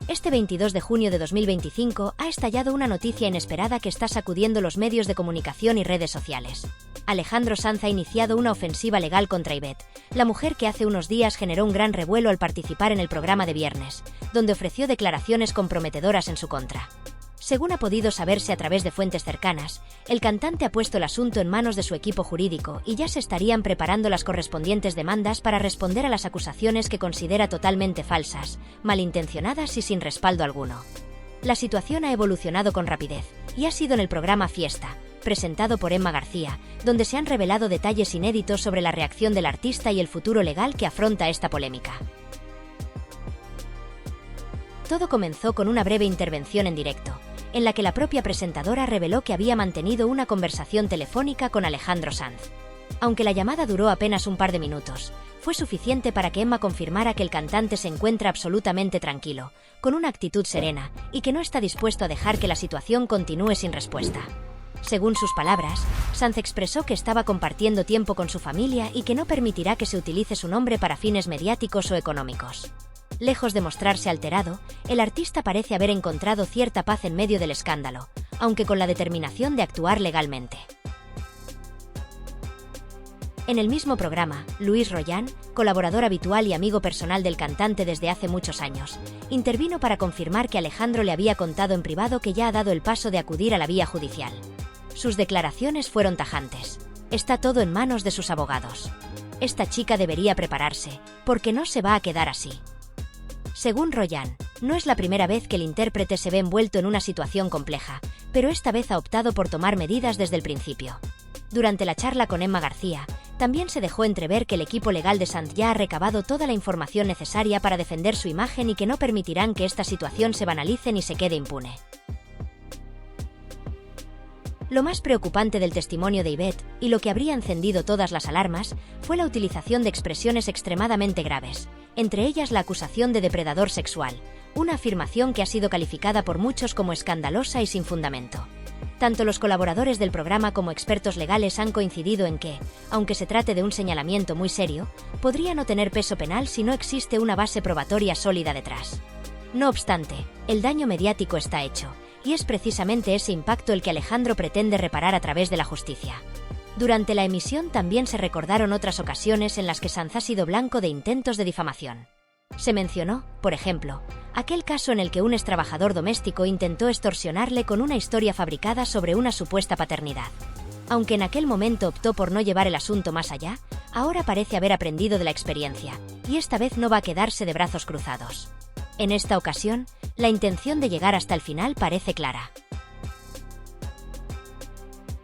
Este 22 de junio de 2025 ha estallado una noticia inesperada que está sacudiendo los medios de comunicación y redes sociales. Alejandro Sanz ha iniciado una ofensiva legal contra Ivette, la mujer que hace unos días generó un gran revuelo al participar en el programa de Viernes, donde ofreció declaraciones comprometedoras en su contra. Según ha podido saberse a través de fuentes cercanas, el cantante ha puesto el asunto en manos de su equipo jurídico y ya se estarían preparando las correspondientes demandas para responder a las acusaciones que considera totalmente falsas, malintencionadas y sin respaldo alguno. La situación ha evolucionado con rapidez, y ha sido en el programa Fiesta, presentado por Emma García, donde se han revelado detalles inéditos sobre la reacción del artista y el futuro legal que afronta esta polémica. Todo comenzó con una breve intervención en directo, en la que la propia presentadora reveló que había mantenido una conversación telefónica con Alejandro Sanz. Aunque la llamada duró apenas un par de minutos, fue suficiente para que Emma confirmara que el cantante se encuentra absolutamente tranquilo, con una actitud serena, y que no está dispuesto a dejar que la situación continúe sin respuesta. Según sus palabras, Sanz expresó que estaba compartiendo tiempo con su familia y que no permitirá que se utilice su nombre para fines mediáticos o económicos. Lejos de mostrarse alterado, el artista parece haber encontrado cierta paz en medio del escándalo, aunque con la determinación de actuar legalmente. En el mismo programa, Luis Royan, colaborador habitual y amigo personal del cantante desde hace muchos años, intervino para confirmar que Alejandro le había contado en privado que ya ha dado el paso de acudir a la vía judicial. Sus declaraciones fueron tajantes. Está todo en manos de sus abogados. Esta chica debería prepararse, porque no se va a quedar así. Según Royan, no es la primera vez que el intérprete se ve envuelto en una situación compleja, pero esta vez ha optado por tomar medidas desde el principio. Durante la charla con Emma García, también se dejó entrever que el equipo legal de Sanz ya ha recabado toda la información necesaria para defender su imagen y que no permitirán que esta situación se banalice ni se quede impune. Lo más preocupante del testimonio de Ivette, y lo que habría encendido todas las alarmas, fue la utilización de expresiones extremadamente graves, entre ellas la acusación de depredador sexual, una afirmación que ha sido calificada por muchos como escandalosa y sin fundamento. Tanto los colaboradores del programa como expertos legales han coincidido en que, aunque se trate de un señalamiento muy serio, podría no tener peso penal si no existe una base probatoria sólida detrás. No obstante, el daño mediático está hecho, y es precisamente ese impacto el que Alejandro pretende reparar a través de la justicia. Durante la emisión también se recordaron otras ocasiones en las que Sanz ha sido blanco de intentos de difamación. Se mencionó, por ejemplo, aquel caso en el que un extrabajador doméstico intentó extorsionarle con una historia fabricada sobre una supuesta paternidad. Aunque en aquel momento optó por no llevar el asunto más allá, ahora parece haber aprendido de la experiencia, y esta vez no va a quedarse de brazos cruzados. En esta ocasión, la intención de llegar hasta el final parece clara.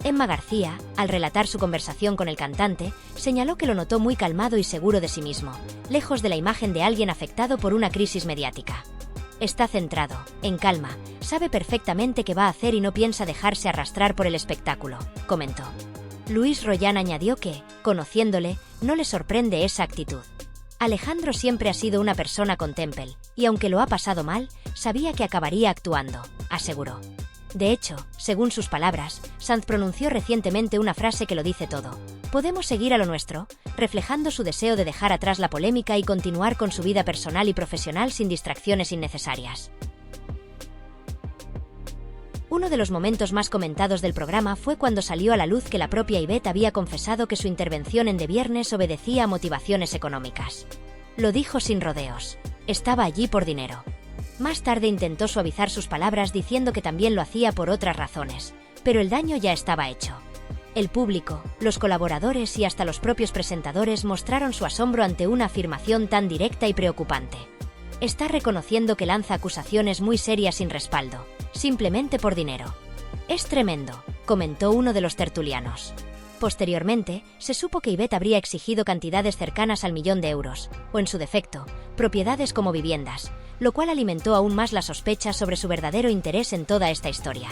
Emma García, al relatar su conversación con el cantante, señaló que lo notó muy calmado y seguro de sí mismo, lejos de la imagen de alguien afectado por una crisis mediática. Está centrado, en calma, sabe perfectamente qué va a hacer y no piensa dejarse arrastrar por el espectáculo, comentó. Luis Royan añadió que, conociéndole, no le sorprende esa actitud. Alejandro siempre ha sido una persona con temple, y aunque lo ha pasado mal, sabía que acabaría actuando, aseguró. De hecho, según sus palabras, Sanz pronunció recientemente una frase que lo dice todo. Podemos seguir a lo nuestro, reflejando su deseo de dejar atrás la polémica y continuar con su vida personal y profesional sin distracciones innecesarias. Uno de los momentos más comentados del programa fue cuando salió a la luz que la propia Ivette había confesado que su intervención en The Viernes obedecía a motivaciones económicas. Lo dijo sin rodeos. Estaba allí por dinero. Más tarde intentó suavizar sus palabras diciendo que también lo hacía por otras razones, pero el daño ya estaba hecho. El público, los colaboradores y hasta los propios presentadores mostraron su asombro ante una afirmación tan directa y preocupante. Está reconociendo que lanza acusaciones muy serias sin respaldo, simplemente por dinero. Es tremendo, comentó uno de los tertulianos. Posteriormente, se supo que Ivette habría exigido cantidades cercanas al €1.000.000, o en su defecto, propiedades como viviendas, lo cual alimentó aún más la sospecha sobre su verdadero interés en toda esta historia.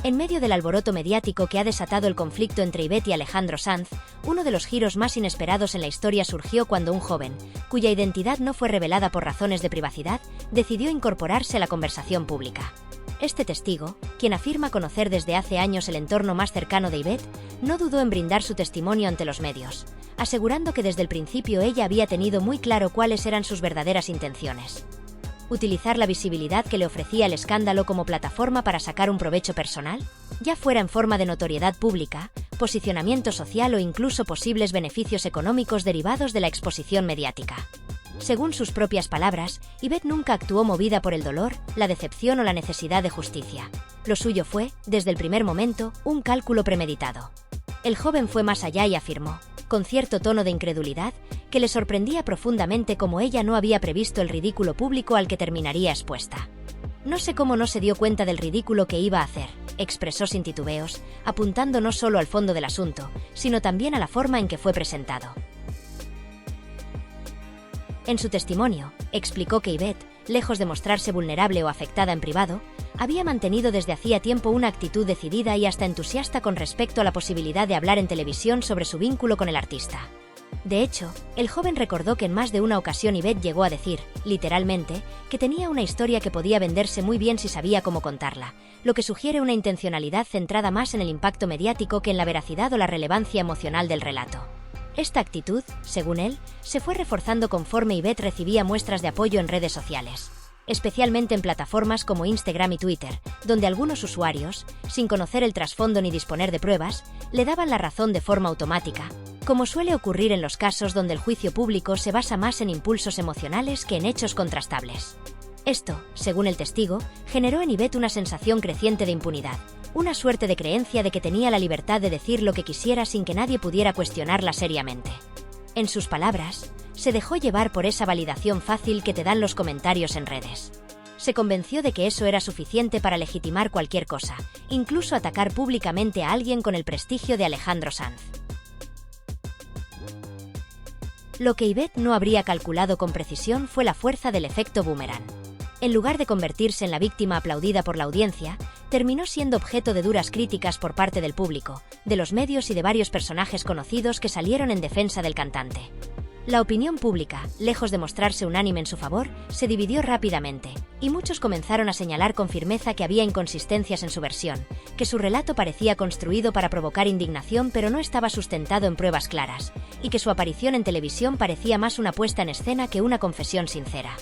En medio del alboroto mediático que ha desatado el conflicto entre Ivette y Alejandro Sanz, uno de los giros más inesperados en la historia surgió cuando un joven, cuya identidad no fue revelada por razones de privacidad, decidió incorporarse a la conversación pública. Este testigo, quien afirma conocer desde hace años el entorno más cercano de Yvette, no dudó en brindar su testimonio ante los medios, asegurando que desde el principio ella había tenido muy claro cuáles eran sus verdaderas intenciones. ¿Utilizar la visibilidad que le ofrecía el escándalo como plataforma para sacar un provecho personal? Ya fuera en forma de notoriedad pública, posicionamiento social o incluso posibles beneficios económicos derivados de la exposición mediática. Según sus propias palabras, Yvette nunca actuó movida por el dolor, la decepción o la necesidad de justicia. Lo suyo fue, desde el primer momento, un cálculo premeditado. El joven fue más allá y afirmó, con cierto tono de incredulidad, que le sorprendía profundamente cómo ella no había previsto el ridículo público al que terminaría expuesta. No sé cómo no se dio cuenta del ridículo que iba a hacer, expresó sin titubeos, apuntando no solo al fondo del asunto, sino también a la forma en que fue presentado. En su testimonio, explicó que Yvette, lejos de mostrarse vulnerable o afectada en privado, había mantenido desde hacía tiempo una actitud decidida y hasta entusiasta con respecto a la posibilidad de hablar en televisión sobre su vínculo con el artista. De hecho, el joven recordó que en más de una ocasión Yvette llegó a decir, literalmente, que tenía una historia que podía venderse muy bien si sabía cómo contarla, lo que sugiere una intencionalidad centrada más en el impacto mediático que en la veracidad o la relevancia emocional del relato. Esta actitud, según él, se fue reforzando conforme Yvette recibía muestras de apoyo en redes sociales, especialmente en plataformas como Instagram y Twitter, donde algunos usuarios, sin conocer el trasfondo ni disponer de pruebas, le daban la razón de forma automática, como suele ocurrir en los casos donde el juicio público se basa más en impulsos emocionales que en hechos contrastables. Esto, según el testigo, generó en Yvette una sensación creciente de impunidad, una suerte de creencia de que tenía la libertad de decir lo que quisiera sin que nadie pudiera cuestionarla seriamente. En sus palabras, se dejó llevar por esa validación fácil que te dan los comentarios en redes. Se convenció de que eso era suficiente para legitimar cualquier cosa, incluso atacar públicamente a alguien con el prestigio de Alejandro Sanz. Lo que Yvette no habría calculado con precisión fue la fuerza del efecto boomerang. En lugar de convertirse en la víctima aplaudida por la audiencia, terminó siendo objeto de duras críticas por parte del público, de los medios y de varios personajes conocidos que salieron en defensa del cantante. La opinión pública, lejos de mostrarse unánime en su favor, se dividió rápidamente, y muchos comenzaron a señalar con firmeza que había inconsistencias en su versión, que su relato parecía construido para provocar indignación pero no estaba sustentado en pruebas claras, y que su aparición en televisión parecía más una puesta en escena que una confesión sincera.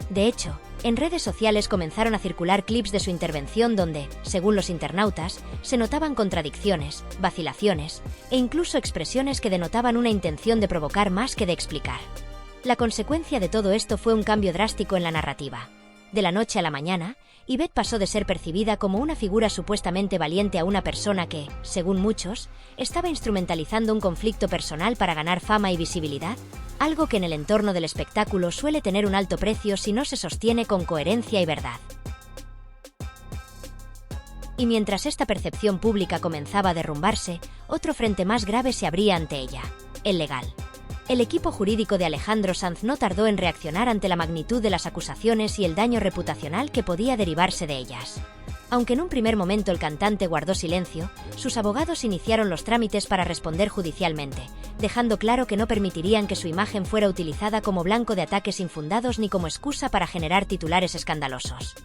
De hecho, en redes sociales comenzaron a circular clips de su intervención donde, según los internautas, se notaban contradicciones, vacilaciones e incluso expresiones que denotaban una intención de provocar más que de explicar. La consecuencia de todo esto fue un cambio drástico en la narrativa. De la noche a la mañana, Yvette pasó de ser percibida como una figura supuestamente valiente a una persona que, según muchos, estaba instrumentalizando un conflicto personal para ganar fama y visibilidad, algo que en el entorno del espectáculo suele tener un alto precio si no se sostiene con coherencia y verdad. Y mientras esta percepción pública comenzaba a derrumbarse, otro frente más grave se abría ante ella: el legal. El equipo jurídico de Alejandro Sanz no tardó en reaccionar ante la magnitud de las acusaciones y el daño reputacional que podía derivarse de ellas. Aunque en un primer momento el cantante guardó silencio, sus abogados iniciaron los trámites para responder judicialmente, dejando claro que no permitirían que su imagen fuera utilizada como blanco de ataques infundados ni como excusa para generar titulares escandalosos.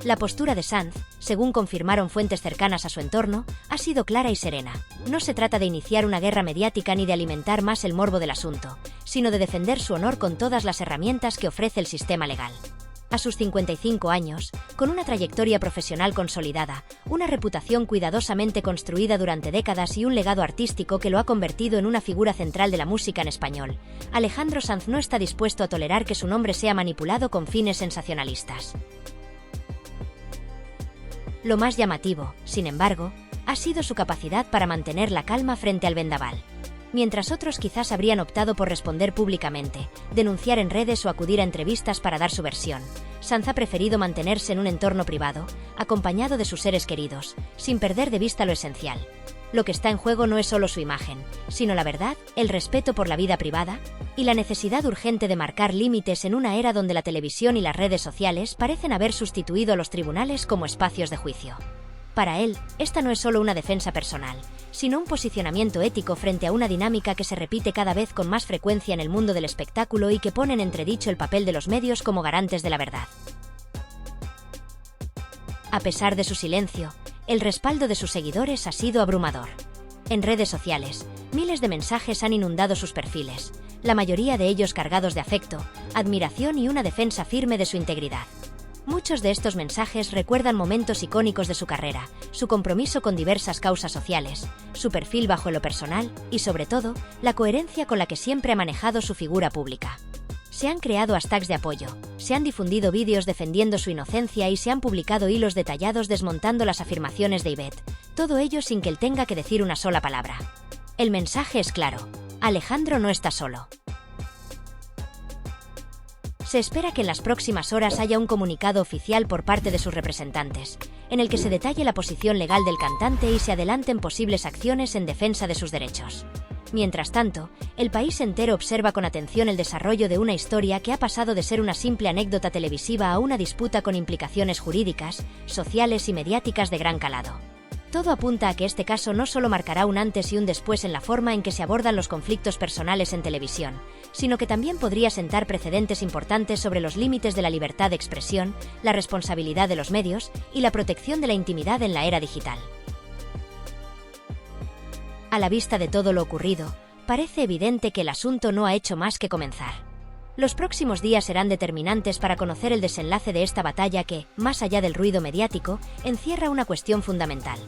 La postura de Sanz, según confirmaron fuentes cercanas a su entorno, ha sido clara y serena. No se trata de iniciar una guerra mediática ni de alimentar más el morbo del asunto, sino de defender su honor con todas las herramientas que ofrece el sistema legal. A sus 55 años, con una trayectoria profesional consolidada, una reputación cuidadosamente construida durante décadas y un legado artístico que lo ha convertido en una figura central de la música en español, Alejandro Sanz no está dispuesto a tolerar que su nombre sea manipulado con fines sensacionalistas. Lo más llamativo, sin embargo, ha sido su capacidad para mantener la calma frente al vendaval. Mientras otros quizás habrían optado por responder públicamente, denunciar en redes o acudir a entrevistas para dar su versión, Sanz ha preferido mantenerse en un entorno privado, acompañado de sus seres queridos, sin perder de vista lo esencial. Lo que está en juego no es solo su imagen, sino la verdad, el respeto por la vida privada y la necesidad urgente de marcar límites en una era donde la televisión y las redes sociales parecen haber sustituido a los tribunales como espacios de juicio. Para él, esta no es solo una defensa personal, sino un posicionamiento ético frente a una dinámica que se repite cada vez con más frecuencia en el mundo del espectáculo y que pone en entredicho el papel de los medios como garantes de la verdad. A pesar de su silencio, el respaldo de sus seguidores ha sido abrumador. En redes sociales, miles de mensajes han inundado sus perfiles, la mayoría de ellos cargados de afecto, admiración y una defensa firme de su integridad. Muchos de estos mensajes recuerdan momentos icónicos de su carrera, su compromiso con diversas causas sociales, su perfil bajo lo personal y, sobre todo, la coherencia con la que siempre ha manejado su figura pública. Se han creado hashtags de apoyo, se han difundido vídeos defendiendo su inocencia y se han publicado hilos detallados desmontando las afirmaciones de Yvette, todo ello sin que él tenga que decir una sola palabra. El mensaje es claro: Alejandro no está solo. Se espera que en las próximas horas haya un comunicado oficial por parte de sus representantes, en el que se detalle la posición legal del cantante y se adelanten posibles acciones en defensa de sus derechos. Mientras tanto, el país entero observa con atención el desarrollo de una historia que ha pasado de ser una simple anécdota televisiva a una disputa con implicaciones jurídicas, sociales y mediáticas de gran calado. Todo apunta a que este caso no solo marcará un antes y un después en la forma en que se abordan los conflictos personales en televisión, sino que también podría sentar precedentes importantes sobre los límites de la libertad de expresión, la responsabilidad de los medios y la protección de la intimidad en la era digital. A la vista de todo lo ocurrido, parece evidente que el asunto no ha hecho más que comenzar. Los próximos días serán determinantes para conocer el desenlace de esta batalla que, más allá del ruido mediático, encierra una cuestión fundamental.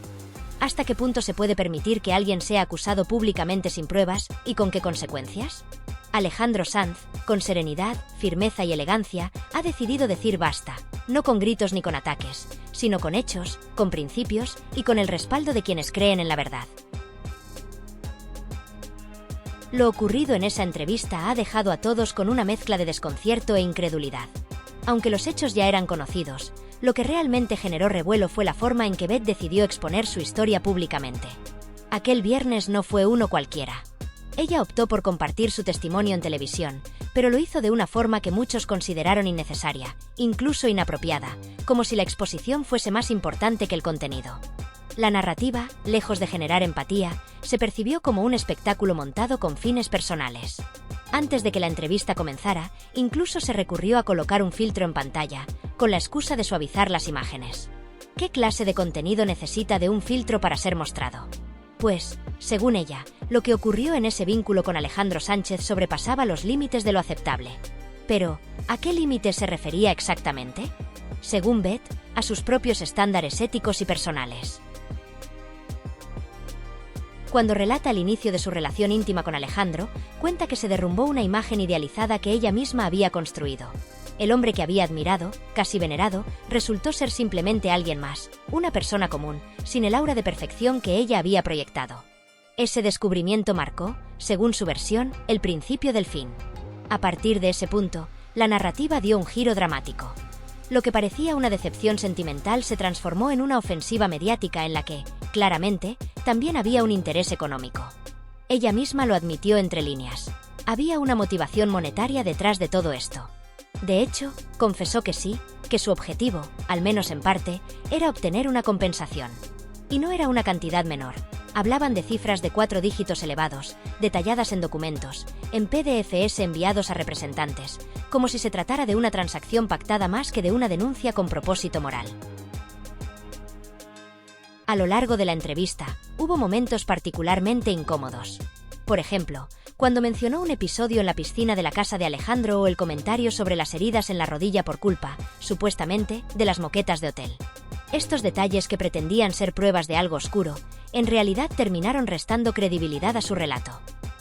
¿Hasta qué punto se puede permitir que alguien sea acusado públicamente sin pruebas y con qué consecuencias? Alejandro Sanz, con serenidad, firmeza y elegancia, ha decidido decir basta, no con gritos ni con ataques, sino con hechos, con principios y con el respaldo de quienes creen en la verdad. Lo ocurrido en esa entrevista ha dejado a todos con una mezcla de desconcierto e incredulidad. Aunque los hechos ya eran conocidos, lo que realmente generó revuelo fue la forma en que Yvette decidió exponer su historia públicamente. Aquel viernes no fue uno cualquiera. Ella optó por compartir su testimonio en televisión, pero lo hizo de una forma que muchos consideraron innecesaria, incluso inapropiada, como si la exposición fuese más importante que el contenido. La narrativa, lejos de generar empatía, se percibió como un espectáculo montado con fines personales. Antes de que la entrevista comenzara, incluso se recurrió a colocar un filtro en pantalla, con la excusa de suavizar las imágenes. ¿Qué clase de contenido necesita de un filtro para ser mostrado? Pues, según ella, lo que ocurrió en ese vínculo con Alejandro Sánchez sobrepasaba los límites de lo aceptable. Pero, ¿a qué límite se refería exactamente? Según Yvette, a sus propios estándares éticos y personales. Cuando relata el inicio de su relación íntima con Alejandro, cuenta que se derrumbó una imagen idealizada que ella misma había construido. El hombre que había admirado, casi venerado, resultó ser simplemente alguien más, una persona común, sin el aura de perfección que ella había proyectado. Ese descubrimiento marcó, según su versión, el principio del fin. A partir de ese punto, la narrativa dio un giro dramático. Lo que parecía una decepción sentimental se transformó en una ofensiva mediática en la que, claramente, también había un interés económico. Ella misma lo admitió entre líneas. Había una motivación monetaria detrás de todo esto. De hecho, confesó que sí, que su objetivo, al menos en parte, era obtener una compensación. Y no era una cantidad menor. Hablaban de cifras de 4 dígitos elevados, detalladas en documentos, en PDFs enviados a representantes, como si se tratara de una transacción pactada más que de una denuncia con propósito moral. A lo largo de la entrevista, hubo momentos particularmente incómodos. Por ejemplo, cuando mencionó un episodio en la piscina de la casa de Alejandro o el comentario sobre las heridas en la rodilla por culpa, supuestamente, de las moquetas de hotel. Estos detalles que pretendían ser pruebas de algo oscuro, en realidad terminaron restando credibilidad a su relato.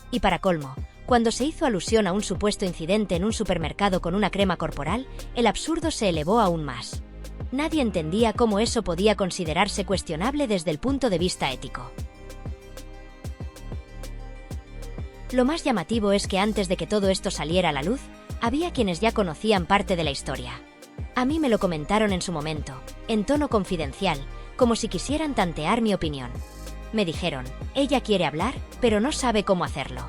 Y para colmo, cuando se hizo alusión a un supuesto incidente en un supermercado con una crema corporal, el absurdo se elevó aún más. Nadie entendía cómo eso podía considerarse cuestionable desde el punto de vista ético. Lo más llamativo es que antes de que todo esto saliera a la luz, había quienes ya conocían parte de la historia. A mí me lo comentaron en su momento, en tono confidencial, como si quisieran tantear mi opinión. Me dijeron, ella quiere hablar, pero no sabe cómo hacerlo.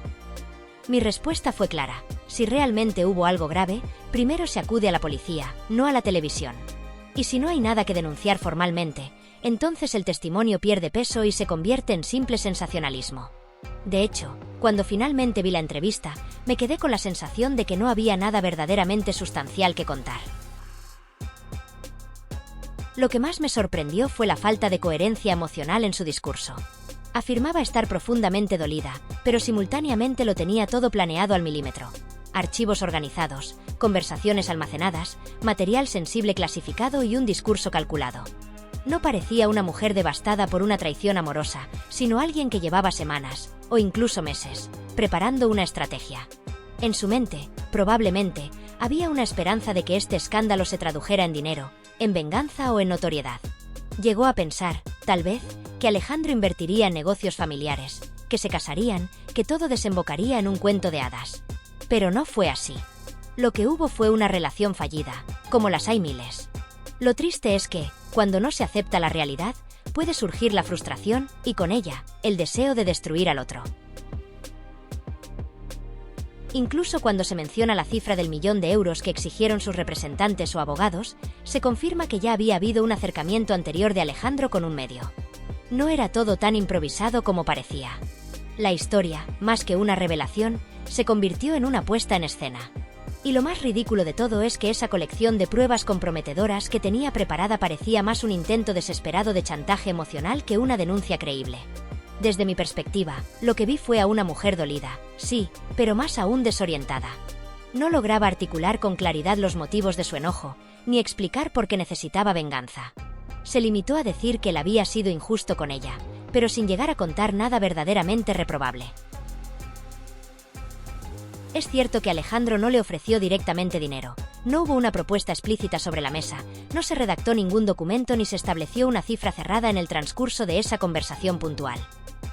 Mi respuesta fue clara: si realmente hubo algo grave, primero se acude a la policía, no a la televisión. Y si no hay nada que denunciar formalmente, entonces el testimonio pierde peso y se convierte en simple sensacionalismo. De hecho, cuando finalmente vi la entrevista, me quedé con la sensación de que no había nada verdaderamente sustancial que contar. Lo que más me sorprendió fue la falta de coherencia emocional en su discurso. Afirmaba estar profundamente dolida, pero simultáneamente lo tenía todo planeado al milímetro. Archivos organizados, conversaciones almacenadas, material sensible clasificado y un discurso calculado. No parecía una mujer devastada por una traición amorosa, sino alguien que llevaba semanas, o incluso meses, preparando una estrategia. En su mente, probablemente, había una esperanza de que este escándalo se tradujera en dinero, en venganza o en notoriedad. Llegó a pensar, tal vez, que Alejandro invertiría en negocios familiares, que se casarían, que todo desembocaría en un cuento de hadas. Pero no fue así. Lo que hubo fue una relación fallida, como las hay miles. Lo triste es que, cuando no se acepta la realidad, puede surgir la frustración y, con ella, el deseo de destruir al otro. Incluso cuando se menciona la cifra del €1.000.000 que exigieron sus representantes o abogados, se confirma que ya había habido un acercamiento anterior de Alejandro con un medio. No era todo tan improvisado como parecía. La historia, más que una revelación, se convirtió en una puesta en escena. Y lo más ridículo de todo es que esa colección de pruebas comprometedoras que tenía preparada parecía más un intento desesperado de chantaje emocional que una denuncia creíble. Desde mi perspectiva, lo que vi fue a una mujer dolida, sí, pero más aún desorientada. No lograba articular con claridad los motivos de su enojo, ni explicar por qué necesitaba venganza. Se limitó a decir que él había sido injusto con ella, pero sin llegar a contar nada verdaderamente reprobable. Es cierto que Alejandro no le ofreció directamente dinero, no hubo una propuesta explícita sobre la mesa, no se redactó ningún documento ni se estableció una cifra cerrada en el transcurso de esa conversación puntual.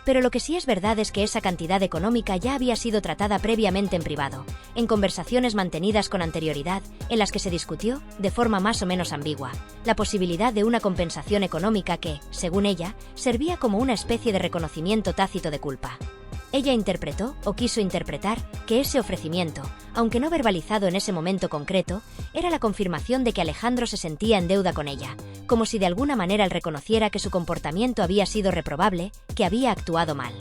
Pero lo que sí es verdad es que esa cantidad económica ya había sido tratada previamente en privado, en conversaciones mantenidas con anterioridad, en las que se discutió, de forma más o menos ambigua, la posibilidad de una compensación económica que, según ella, servía como una especie de reconocimiento tácito de culpa. Ella interpretó, o quiso interpretar, que ese ofrecimiento, aunque no verbalizado en ese momento concreto, era la confirmación de que Alejandro se sentía en deuda con ella, como si de alguna manera él reconociera que su comportamiento había sido reprobable, que había actuado mal.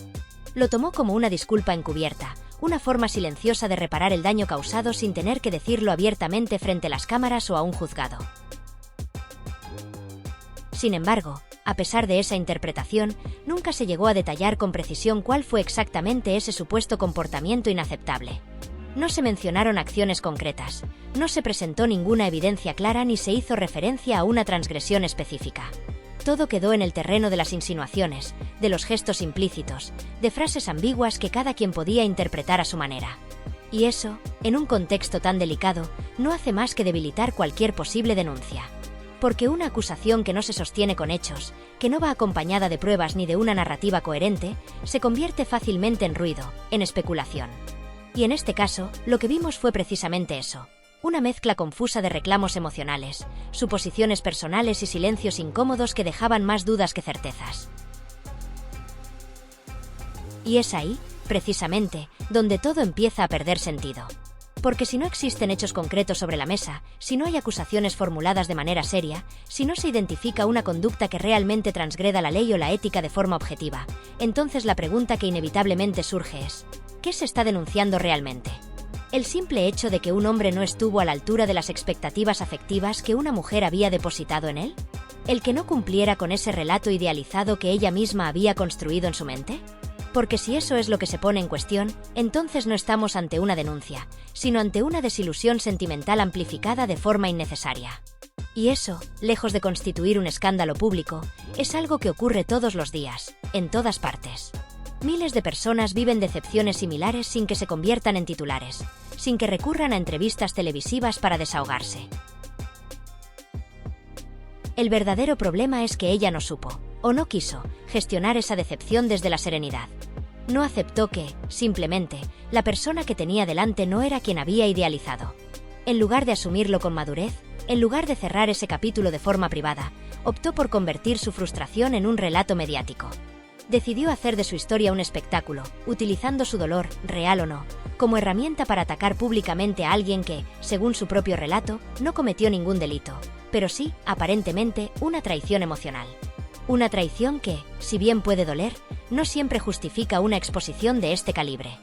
Lo tomó como una disculpa encubierta, una forma silenciosa de reparar el daño causado sin tener que decirlo abiertamente frente a las cámaras o a un juzgado. Sin embargo, a pesar de esa interpretación, nunca se llegó a detallar con precisión cuál fue exactamente ese supuesto comportamiento inaceptable. No se mencionaron acciones concretas, no se presentó ninguna evidencia clara ni se hizo referencia a una transgresión específica. Todo quedó en el terreno de las insinuaciones, de los gestos implícitos, de frases ambiguas que cada quien podía interpretar a su manera. Y eso, en un contexto tan delicado, no hace más que debilitar cualquier posible denuncia. Porque una acusación que no se sostiene con hechos, que no va acompañada de pruebas ni de una narrativa coherente, se convierte fácilmente en ruido, en especulación. Y en este caso, lo que vimos fue precisamente eso. Una mezcla confusa de reclamos emocionales, suposiciones personales y silencios incómodos que dejaban más dudas que certezas. Y es ahí, precisamente, donde todo empieza a perder sentido. Porque si no existen hechos concretos sobre la mesa, si no hay acusaciones formuladas de manera seria, si no se identifica una conducta que realmente transgreda la ley o la ética de forma objetiva, entonces la pregunta que inevitablemente surge es: ¿qué se está denunciando realmente? ¿El simple hecho de que un hombre no estuvo a la altura de las expectativas afectivas que una mujer había depositado en él? ¿El que no cumpliera con ese relato idealizado que ella misma había construido en su mente? Porque si eso es lo que se pone en cuestión, entonces no estamos ante una denuncia, sino ante una desilusión sentimental amplificada de forma innecesaria. Y eso, lejos de constituir un escándalo público, es algo que ocurre todos los días, en todas partes. Miles de personas viven decepciones similares sin que se conviertan en titulares, sin que recurran a entrevistas televisivas para desahogarse. El verdadero problema es que ella no supo, o no quiso, gestionar esa decepción desde la serenidad. No aceptó que, simplemente, la persona que tenía delante no era quien había idealizado. En lugar de asumirlo con madurez, en lugar de cerrar ese capítulo de forma privada, optó por convertir su frustración en un relato mediático. Decidió hacer de su historia un espectáculo, utilizando su dolor, real o no, como herramienta para atacar públicamente a alguien que, según su propio relato, no cometió ningún delito, pero sí, aparentemente, una traición emocional. Una traición que, si bien puede doler, no siempre justifica una exposición de este calibre.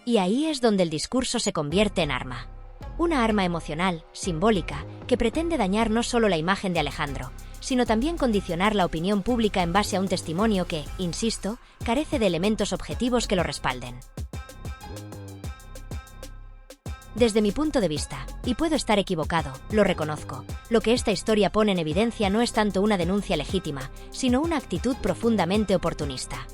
Y ahí es donde el discurso se convierte en arma. Una arma emocional, simbólica, que pretende dañar no solo la imagen de Alejandro, sino también condicionar la opinión pública en base a un testimonio que, insisto, carece de elementos objetivos que lo respalden. Desde mi punto de vista, y puedo estar equivocado, lo reconozco, lo que esta historia pone en evidencia no es tanto una denuncia legítima, sino una actitud profundamente oportunista.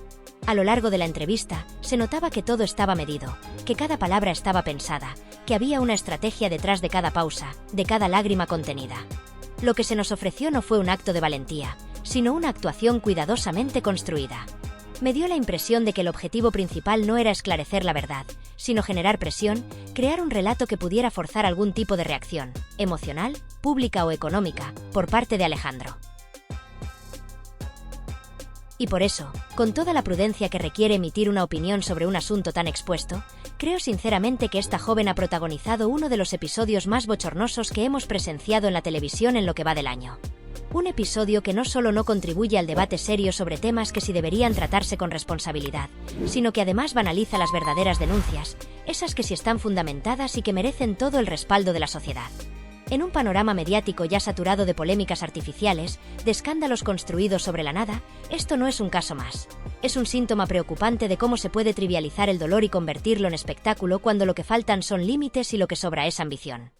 A lo largo de la entrevista, se notaba que todo estaba medido, que cada palabra estaba pensada, que había una estrategia detrás de cada pausa, de cada lágrima contenida. Lo que se nos ofreció no fue un acto de valentía, sino una actuación cuidadosamente construida. Me dio la impresión de que el objetivo principal no era esclarecer la verdad, sino generar presión, crear un relato que pudiera forzar algún tipo de reacción, emocional, pública o económica, por parte de Alejandro. Y por eso, con toda la prudencia que requiere emitir una opinión sobre un asunto tan expuesto, creo sinceramente que esta joven ha protagonizado uno de los episodios más bochornosos que hemos presenciado en la televisión en lo que va del año. Un episodio que no solo no contribuye al debate serio sobre temas que sí deberían tratarse con responsabilidad, sino que además banaliza las verdaderas denuncias, esas que sí están fundamentadas y que merecen todo el respaldo de la sociedad. En un panorama mediático ya saturado de polémicas artificiales, de escándalos construidos sobre la nada, esto no es un caso más. Es un síntoma preocupante de cómo se puede trivializar el dolor y convertirlo en espectáculo cuando lo que faltan son límites y lo que sobra es ambición.